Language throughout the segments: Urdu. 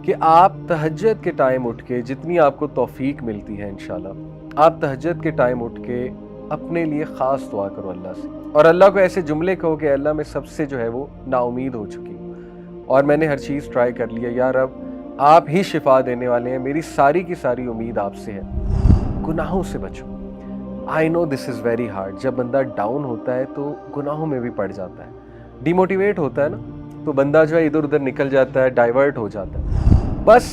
کہ آپ تہجد کے ٹائم اٹھ کے جتنی آپ کو توفیق ملتی ہے انشاءاللہ آپ تہجد کے ٹائم اٹھ کے اپنے لیے خاص دعا کرو اللہ سے، اور اللہ کو ایسے جملے کہو کہ اللہ میں سب سے جو ہے وہ نا امید ہو چکی ہوں اور میں نے ہر چیز ٹرائی کر لیا، یا رب آپ ہی شفا دینے والے ہیں، میری ساری کی ساری امید آپ سے ہے۔ گناہوں سے بچو۔ آئی نو دس از ویری ہارڈ، جب بندہ ڈاؤن ہوتا ہے تو گناہوں میں بھی پڑ جاتا ہے، ڈی موٹیویٹ ہوتا ہے نا، تو بندہ جو ہے ادھر ادھر نکل جاتا ہے، ڈائیورٹ ہو جاتا ہے۔ بس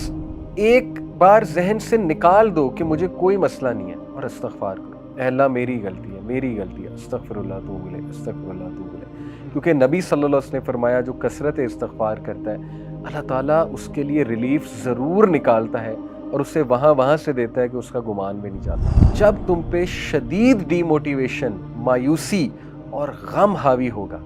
ایک بار ذہن سے نکال دو کہ مجھے کوئی مسئلہ نہیں ہے اور استغفار کرو، اے اللہ میری غلطی ہے، میری غلطی ہے، استغفر اللہ توب الیہ، استغفر اللہ توب الیہ، کیونکہ نبی صلی اللہ علیہ وسلم نے فرمایا جو کثرت استغفار کرتا ہے اللہ تعالیٰ اس کے لیے ریلیف ضرور نکالتا ہے اور اسے وہاں سے دیتا ہے کہ اس کا گمان بھی نہیں جاتا۔ جب تم پہ شدید ڈی موٹیویشن، مایوسی اور غم حاوی ہوگا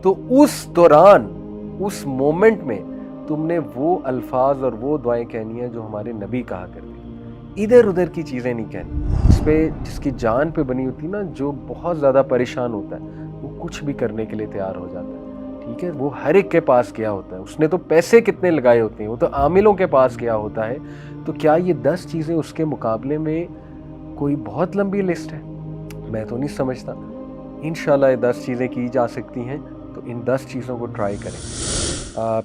تو اس دوران، اس مومنٹ میں تم نے وہ الفاظ اور وہ دعائیں کہنی ہیں جو ہمارے نبی کہا کرتے، ادھر ادھر کی چیزیں نہیں کہنی۔ اس پہ جس کی جان پہ بنی ہوتی نا، جو بہت زیادہ پریشان ہوتا ہے وہ کچھ بھی کرنے کے لیے تیار ہو جاتا ہے، ٹھیک ہے؟ وہ ہر ایک کے پاس گیا ہوتا ہے، اس نے تو پیسے کتنے لگائے ہوتے ہیں، وہ تو عاملوں کے پاس گیا ہوتا ہے، تو کیا یہ 10 چیزیں اس کے مقابلے میں کوئی بہت لمبی لسٹ ہے؟ میں تو نہیں سمجھتا۔ انشاءاللہ یہ 10 چیزیں کی جا سکتی ہیں، تو ان 10 چیزوں کو ٹرائی کریں۔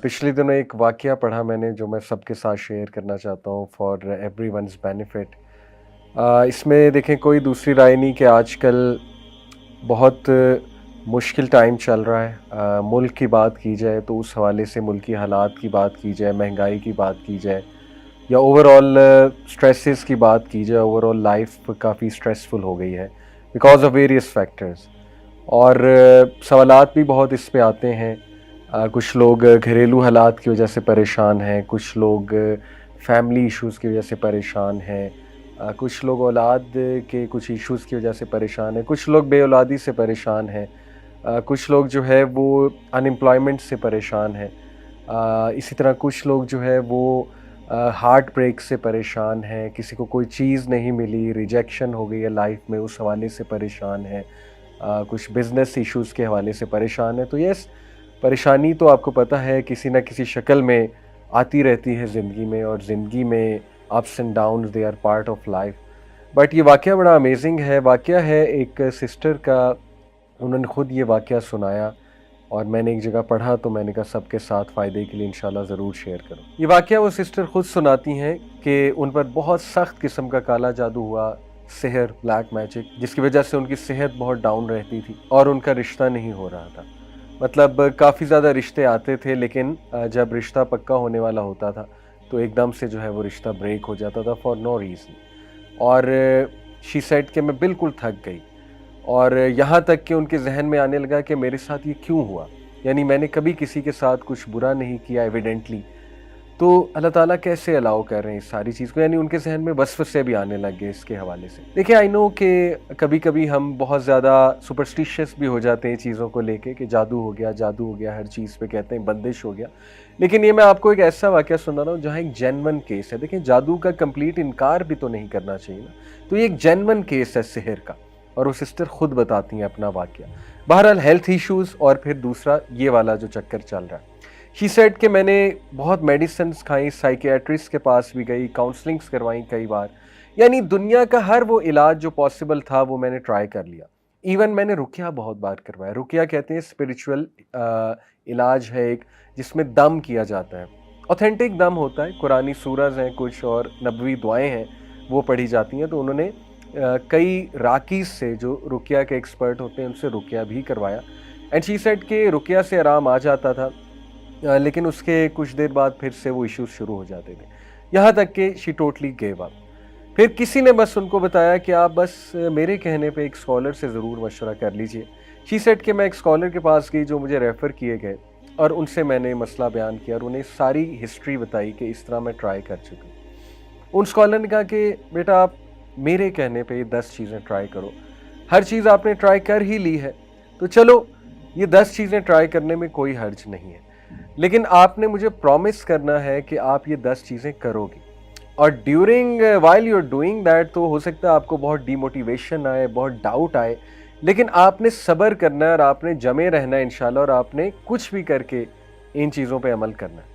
پچھلے دنوں ایک واقعہ پڑھا میں نے جو میں سب کے ساتھ شیئر کرنا چاہتا ہوں فار ایوری ونز بینیفٹ۔ اس میں دیکھیں کوئی دوسری رائے نہیں کہ آج کل بہت مشکل ٹائم چل رہا ہے، ملک کی بات کی جائے تو اس حوالے سے ملکی حالات کی بات کی جائے، مہنگائی کی بات کی جائے، یا اوور آل سٹریسز کی بات کی جائے، اوور آل لائف کافی سٹریسفل ہو گئی ہے بیکاز آف ویریس فیکٹرز، اور سوالات بھی بہت اس پہ آتے ہیں۔ کچھ لوگ گھریلو حالات کی وجہ سے پریشان ہیں، کچھ لوگ فیملی ایشوز کی وجہ سے پریشان ہیں، کچھ لوگ اولاد کے کچھ ایشوز کی وجہ سے پریشان ہیں، کچھ لوگ بے اولادی سے پریشان ہیں، کچھ لوگ جو ہے وہ ان امپلائمنٹ سے پریشان ہیں، اسی طرح کچھ لوگ جو ہے وہ ہارٹ بریک سے پریشان ہیں، کسی کو کوئی چیز نہیں ملی، ریجیکشن ہو گئی ہے لائف میں، اس حوالے سے پریشان ہیں، کچھ بزنس ایشوز کے حوالے سے پریشان ہیں۔ تو یس، پریشانی تو آپ کو پتہ ہے کسی نہ کسی شکل میں آتی رہتی ہے زندگی میں، اور زندگی میں ups and downs they are part of life. But یہ واقعہ بڑا امیزنگ ہے، واقعہ ہے ایک سسٹر کا، انہوں نے خود یہ واقعہ سنایا اور میں نے ایک جگہ پڑھا تو میں نے کہا سب کے ساتھ فائدے کے لیے انشاءاللہ ضرور شیئر کروں۔ یہ واقعہ وہ سسٹر خود سناتی ہیں کہ ان پر بہت سخت قسم کا کالا جادو ہوا، سحر، بلیک میجک، جس کی وجہ سے ان کی صحت بہت ڈاؤن رہتی تھی اور ان کا رشتہ نہیں ہو رہا تھا۔ مطلب کافی زیادہ رشتے آتے تھے، لیکن جب رشتہ پکا ہونے والا ہوتا تھا تو ایک دم سے جو ہے وہ رشتہ بریک ہو جاتا تھا فار نو ریزن، اور شی سیڈ کہ میں بالکل تھک گئی، اور یہاں تک کہ ان کے ذہن میں آنے لگا کہ میرے ساتھ یہ کیوں ہوا، یعنی میں نے کبھی کسی کے ساتھ کچھ برا نہیں کیا ایویڈنٹلی، تو اللہ تعالیٰ کیسے الاؤ کر رہے ہیں اس ساری چیز کو، یعنی ان کے ذہن میں وسوسے بھی آنے لگ گئے اس کے حوالے سے۔ دیکھیں آئی نو کہ کبھی کبھی ہم بہت زیادہ سپرسٹیشیس بھی ہو جاتے ہیں چیزوں کو لے کے کہ جادو ہو گیا، ہر چیز پہ کہتے ہیں بندش ہو گیا، لیکن یہ میں آپ کو ایک ایسا واقعہ سنا رہا ہوں جہاں ایک جینون کیس ہے۔ دیکھیں جادو کا کمپلیٹ انکار بھی تو نہیں کرنا چاہیے نا، تو یہ ایک جینون کیس ہے سحر کا، اور وہ سسٹر خود بتاتی ہیں اپنا واقعہ۔ بہرحال ہیلتھ ایشوز اور پھر دوسرا یہ والا جو چکر چل رہا ہے، شی سیڈ کہ میں نے بہت میڈیسنز کھائیں، سائیکیٹرسٹ کے پاس بھی گئی، کاؤنسلنگز کروائیں کئی بار، یعنی دنیا کا ہر وہ علاج جو پاسبل تھا وہ میں نے ٹرائی کر لیا، ایون میں نے رقیہ بہت بار کروایا۔ رقیہ کہتے ہیں اسپریچول علاج ہے ایک، جس میں دم کیا جاتا ہے، اوتھینٹک دم ہوتا ہے، قرآنی سورز ہیں کچھ اور نبوی دعائیں ہیں وہ پڑھی جاتی ہیں، تو انہوں نے کئی راکیز سے جو رقیہ کے ایکسپرٹ ہوتے ہیں ان سے رقیہ بھی کروایا، اینڈ شی سیڈ کہ رقیہ سے آرام آ جاتا تھا، لیکن اس کے کچھ دیر بعد پھر سے وہ ایشوز شروع ہو جاتے تھے، یہاں تک کہ شی ٹوٹلی گیو اپ۔ پھر کسی نے بس ان کو بتایا کہ آپ بس میرے کہنے پہ ایک اسکالر سے ضرور مشورہ کر لیجئے۔ شی سیڈ کہ میں ایک اسکالر کے پاس گئی جو مجھے ریفر کیے گئے، اور ان سے میں نے مسئلہ بیان کیا اور انہیں ساری ہسٹری بتائی کہ اس طرح میں ٹرائی کر چکی ہوں۔ ان اسکالر نے کہا کہ بیٹا آپ میرے کہنے پہ یہ 10 چیزیں ٹرائی کرو، ہر چیز آپ نے ٹرائی کر ہی لی ہے تو چلو یہ 10 چیزیں ٹرائی کرنے میں کوئی حرج نہیں ہے، لیکن آپ نے مجھے پرومس کرنا ہے کہ آپ یہ 10 چیزیں کرو گی، اور during while you are doing that تو ہو سکتا ہے آپ کو بہت ڈی موٹیویشن آئے، بہت ڈاؤٹ آئے، لیکن آپ نے صبر کرنا ہے اور آپ نے جمے رہنا ہے انشاءاللہ، اور آپ نے کچھ بھی کر کے ان چیزوں پہ عمل کرنا ہے۔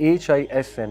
HISNULMUSLIM,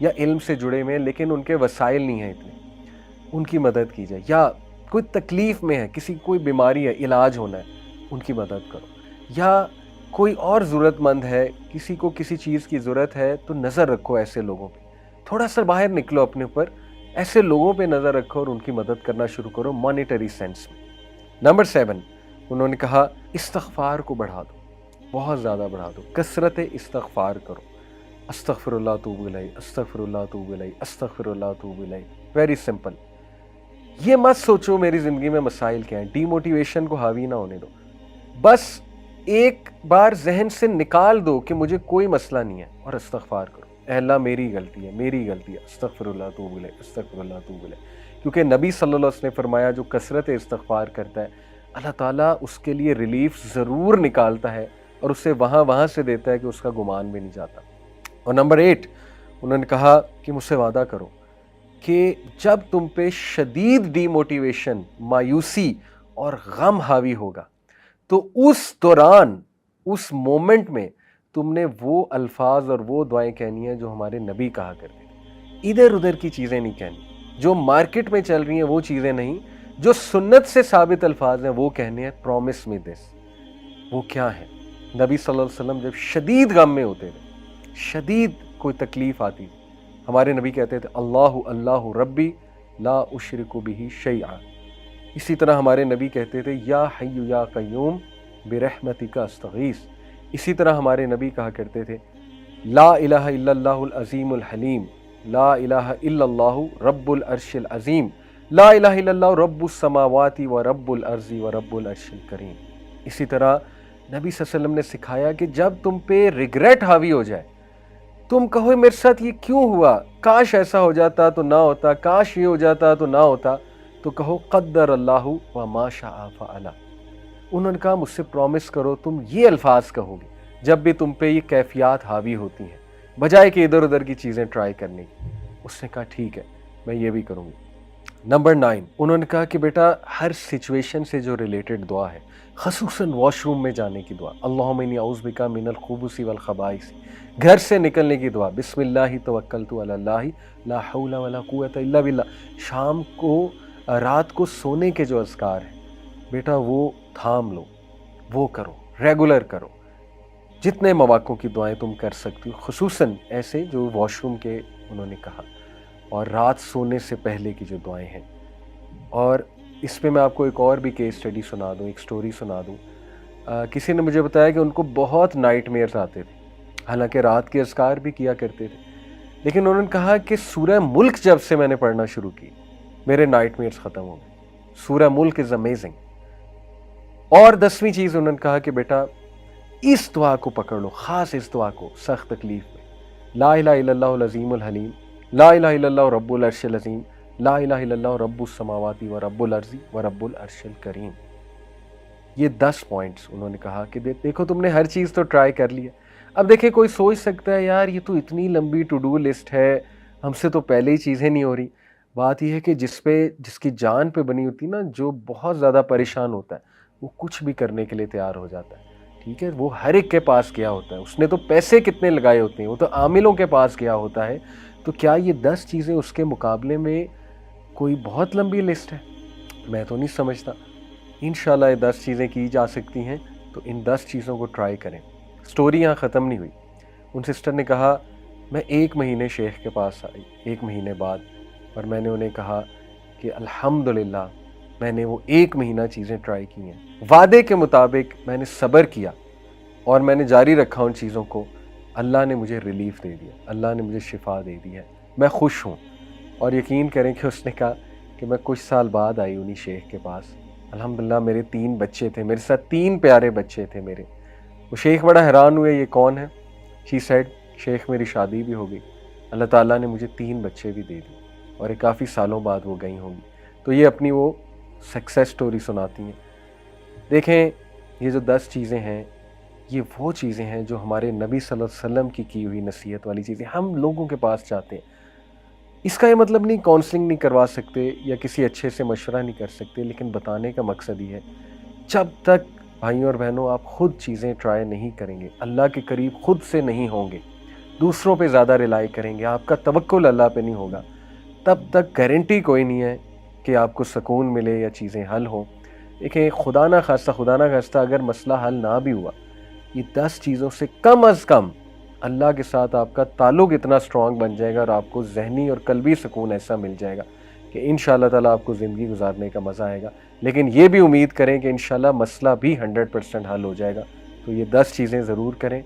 یا علم سے جڑے ہوئے ہیں لیکن ان کے وسائل نہیں ہیں اتنے، ان کی مدد کی جائے، یا کوئی تکلیف میں ہے، کسی کوئی بیماری ہے، علاج ہونا ہے، ان کی مدد کرو، یا کوئی اور ضرورت مند ہے، کسی کو کسی چیز کی ضرورت ہے تو نظر رکھو ایسے لوگوں پہ، تھوڑا سا باہر نکلو اپنے اوپر، ایسے لوگوں پہ نظر رکھو اور ان کی مدد کرنا شروع کرو مانیٹری سینس میں۔ نمبر 7 انہوں نے کہا استغفار کو بڑھا دو، بہت زیادہ بڑھا دو، کثرت استغفار کرو، استغفر اللہ توب الیہ، استغفر اللہ توب الیہ، استغفر اللہ توب الیہ، ویری سمپل۔ یہ مت سوچو میری زندگی میں مسائل کیا ہیں، ڈی موٹیویشن کو حاوی نہ ہونے دو، بس ایک بار ذہن سے نکال دو کہ مجھے کوئی مسئلہ نہیں ہے اور استغفار کرو، اے اللہ میری غلطی ہے، میری غلطی ہے، استغفر اللہ توب الیہ، استغفر اللہ توب الیہ۔ کیونکہ نبی صلی اللہ علیہ وسلم نے فرمایا جو کثرت استغفار کرتا ہے اللہ تعالیٰ اس کے لیے ریلیف ضرور نکالتا ہے اور اسے وہاں سے دیتا ہے کہ اس کا گمان بھی نہیں جاتا۔ اور نمبر 8 انہوں نے کہا کہ مجھ سے وعدہ کرو کہ جب تم پہ شدید ڈی موٹیویشن، مایوسی اور غم حاوی ہوگا تو اس دوران، اس مومنٹ میں تم نے وہ الفاظ اور وہ دعائیں کہنی ہیں جو ہمارے نبی کہا کرتے تھے، ادھر ادھر کی چیزیں نہیں کہنی، جو مارکیٹ میں چل رہی ہیں وہ چیزیں نہیں، جو سنت سے ثابت الفاظ ہیں وہ کہنے ہیں۔ پرومس می دس، وہ کیا ہے؟ نبی صلی اللہ علیہ وسلم جب شدید غم میں ہوتے تھے، شدید کوئی تکلیف آتی تھی، ہمارے نبی کہتے تھے اللہ اللہ ربی لا اشرک بہ شیئا۔ اسی طرح ہمارے نبی کہتے تھے یا حی یا قیوم برحمتک استغیث۔ اسی طرح ہمارے نبی کہا کرتے تھے لا الہ الا اللہ العظیم الحلیم، لا الہ الا اللہ رب العرش العظیم، لا الہ الا اللہ رب السماوات و رب الارض و رب العرش الکریم۔ اسی طرح نبی صلی اللہ علیہ وسلم نے سکھایا کہ جب تم پہ ریگریٹ حاوی ہو جائے، تم کہو میرے ساتھ یہ کیوں ہوا، کاش ایسا ہو جاتا تو نہ ہوتا، کاش یہ ہو جاتا تو نہ ہوتا، تو کہو قدر اللہ و ما شاء فعل۔ انہوں نے کہا مجھ سے پرومس کرو تم یہ الفاظ کہو گے جب بھی تم پہ یہ کیفیات حاوی ہوتی ہیں، بجائے کہ ادھر ادھر کی چیزیں ٹرائی کرنے کی۔ اس نے کہا ٹھیک ہے میں یہ بھی کروں گی۔ نمبر 9 انہوں نے کہا کہ بیٹا ہر سچویشن سے جو ریلیٹڈ دعا ہے، خصوصاً واش روم میں جانے کی دعا، اللہم انی اعوذ بک من الخبث والخبائث، گھر سے نکلنے کی دعا، بسم اللہ توکلت علی اللہ لا حول ولا قوت الا باللہ، شام کو رات کو سونے کے جو اذکار ہیں بیٹا وہ تھام لو، وہ کرو، ریگولر کرو، جتنے مواقع کی دعائیں تم کر سکتی ہو، خصوصاً ایسے جو واش روم کے انہوں نے کہا، اور رات سونے سے پہلے کی جو دعائیں ہیں۔ اور اس پہ میں آپ کو ایک اور بھی کیس اسٹڈی سنا دوں، ایک سٹوری سنا دوں۔ کسی نے مجھے بتایا کہ ان کو بہت نائٹ میئرز آتے تھے، حالانکہ رات کے اذکار بھی کیا کرتے تھے، لیکن انہوں نے کہا کہ سورہ ملک جب سے میں نے پڑھنا شروع کی میرے نائٹ میئرز ختم ہو گئے۔ سورہ ملک از امیزنگ۔ اور 10ویں چیز انہوں نے کہا کہ بیٹا اس دعا کو پکڑ لو، خاص اس دعا کو سخت تکلیف میں، لا الہ الا اللہ العظیم الحلیم، لا الہ الا اللہ رب العرش العظیم، لا الہ الا اللہ رب السماوات و رب الارض و رب العرش الکریم۔ یہ 10 پوائنٹس انہوں نے کہا کہ دیکھو تم نے ہر چیز تو ٹرائی کر لی ہے۔ اب دیکھیں کوئی سوچ سکتا ہے یار یہ تو اتنی لمبی ٹو ڈو لسٹ ہے، ہم سے تو پہلے ہی چیزیں نہیں ہو رہی۔ بات یہ ہے کہ جس کی جان پہ بنی ہوتی نا، جو بہت زیادہ پریشان ہوتا ہے وہ کچھ بھی کرنے کے لیے تیار ہو جاتا ہے، ٹھیک ہے؟ وہ ہر ایک کے پاس گیا ہوتا ہے، اس نے تو پیسے کتنے لگائے ہوتے ہیں، وہ تو عاملوں کے پاس گیا ہوتا ہے۔ تو کیا یہ 10 چیزیں اس کے مقابلے میں کوئی بہت لمبی لسٹ ہے؟ میں تو نہیں سمجھتا۔ انشاءاللہ یہ 10 چیزیں کی جا سکتی ہیں، تو ان 10 چیزوں کو ٹرائی کریں۔ سٹوری یہاں ختم نہیں ہوئی۔ ان سسٹر نے کہا میں 1 مہینے شیخ کے پاس آئی 1 مہینے بعد، اور میں نے انہیں کہا کہ الحمدللہ میں نے وہ 1 مہینہ چیزیں ٹرائی کی ہیں، وعدے کے مطابق میں نے صبر کیا اور میں نے جاری رکھا ان چیزوں کو، اللہ نے مجھے ریلیف دے دیا، اللہ نے مجھے شفا دے دی ہے، میں خوش ہوں۔ اور یقین کریں کہ اس نے کہا کہ میں کچھ سال بعد آئی انہی شیخ کے پاس، الحمدللہ میرے 3 بچے تھے، میرے ساتھ 3 پیارے بچے تھے میرے۔ وہ شیخ بڑا حیران ہوئے یہ کون ہے؟ شی سیڈ شیخ میری شادی بھی ہو گئی، اللہ تعالیٰ نے مجھے 3 بچے بھی دے دیے، اور یہ کافی سالوں بعد وہ گئی ہوں گی۔ تو یہ اپنی وہ سکسیس سٹوری سناتی ہیں۔ دیکھیں یہ جو 10 چیزیں ہیں یہ وہ چیزیں ہیں جو ہمارے نبی صلی اللہ علیہ وسلم کی ہوئی نصیحت والی چیزیں ہم لوگوں کے پاس چاہتے ہیں۔ اس کا یہ مطلب نہیں کاؤنسلنگ نہیں کروا سکتے یا کسی اچھے سے مشورہ نہیں کر سکتے، لیکن بتانے کا مقصد یہ ہے جب تک بھائیوں اور بہنوں آپ خود چیزیں ٹرائی نہیں کریں گے، اللہ کے قریب خود سے نہیں ہوں گے، دوسروں پہ زیادہ ریلائی کریں گے، آپ کا توکل اللہ پہ نہیں ہوگا، تب تک گارنٹی کوئی نہیں ہے کہ آپ کو سکون ملے یا چیزیں حل ہوں۔ دیکھیں خدا نہ خواستہ اگر مسئلہ حل نہ بھی ہوا، یہ 10 چیزوں سے کم از کم اللہ کے ساتھ آپ کا تعلق اتنا سٹرونگ بن جائے گا اور آپ کو ذہنی اور قلبی سکون ایسا مل جائے گا کہ انشاءاللہ تعالیٰ آپ کو زندگی گزارنے کا مزہ آئے گا۔ لیکن یہ بھی امید کریں کہ انشاءاللہ مسئلہ بھی 100% حل ہو جائے گا۔ تو یہ 10 چیزیں ضرور کریں۔